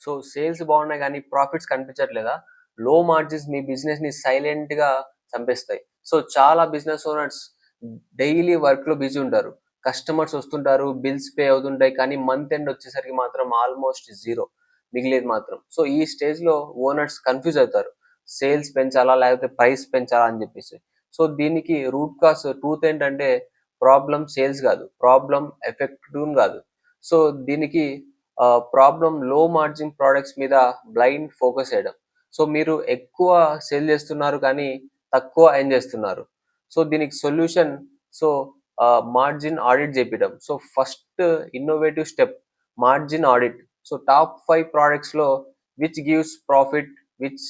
So sales బాగున్నాయి కానీ profits కనిపించట్లేదా? లో మార్జిన్స్ మీ బిజినెస్ ని సైలెంట్ గా చంపేస్తాయి. సో చాలా బిజినెస్ ఓనర్స్ డైలీ వర్క్ లో బిజీ ఉంటారు. కస్టమర్స్ వస్తుంటారు, బిల్స్ పే అవుతుంటాయి, కానీ మంత్ ఎండ్ వచ్చేసరికి మాత్రం ఆల్మోస్ట్ జీరో మిగిలేదు మాత్రం. సో ఈ స్టేజ్ లో ఓనర్స్ కన్ఫ్యూజ్ అవుతారు, సేల్స్ పెంచాలా లేకపోతే ప్రైస్ పెంచాలా అని చెప్పేసి. సో దీనికి రూట్ కాస్ ట్రూత్ ఏంటంటే ప్రాబ్లం సేల్స్ కాదు, ప్రాబ్లం ఎఫెక్టివ్ కాదు. సో దీనికి ప్రాబ్లం లో మార్జిన్ ప్రోడక్ట్స్ మీద బ్లైండ్ ఫోకస్ చేయడం. సో మీరు ఎక్కువ సేల్ చేస్తున్నారు కానీ తక్కువ ఎర్న్ చేస్తున్నారు. సో దీనికి సొల్యూషన్, సో మార్జిన్ ఆడిట్ చేపించడం. So first innovative step margin audit. So top 5 products లో which gives profit, which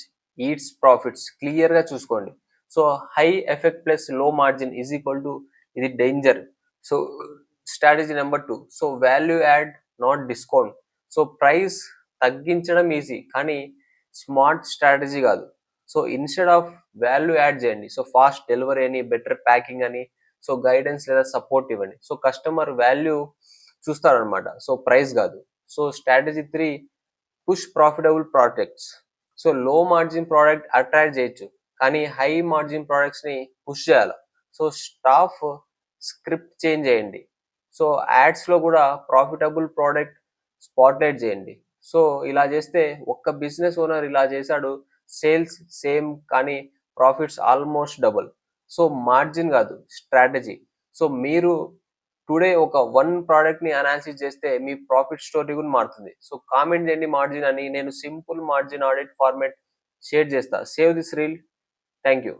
eats profits clear గా చూసుకోండి. So high effect plus low margin is equal to ఇది danger. So strategy number 2, so value add not discount. So price తగ్గించడం easy కానీ smart strategy కాదు. So instead of value add చేయండి. So fast delivery అని, better packing అని, so guidance లేదా support ఇవ్వండి. So customer value చూస్తారనమాట, సో ప్రైస్ కాదు. So strategy 3, push profitable products. So low margin product attract చేయొచ్చు కానీ హై మార్జిన్ ప్రోడక్ట్స్ ని పుష్ చేయాలి. సో స్టాఫ్ స్క్రిప్ట్ చేంజ్ చేయండి. సో యాడ్స్ లో కూడా ప్రాఫిటబుల్ ప్రోడక్ట్ స్పాట్లైట్ చేయండి. సో ఇలా చేస్తే ఒక్క బిజినెస్ ఓనర్ ఇలా చేశాడు, సేల్స్ సేమ్ కానీ profits almost double. So margin కాదు, స్ట్రాటజీ. సో మీరు టుడే ఒక ప్రోడక్ట్ ని అనాలిసిస్ చేస్తే మీ ప్రాఫిట్ స్టోరీ కూడా మారుతుంది. సో కామెంట్ చేయండి మార్జిన్ అని, నేను simple margin audit format share చేస్తా. Save this reel. Thank you.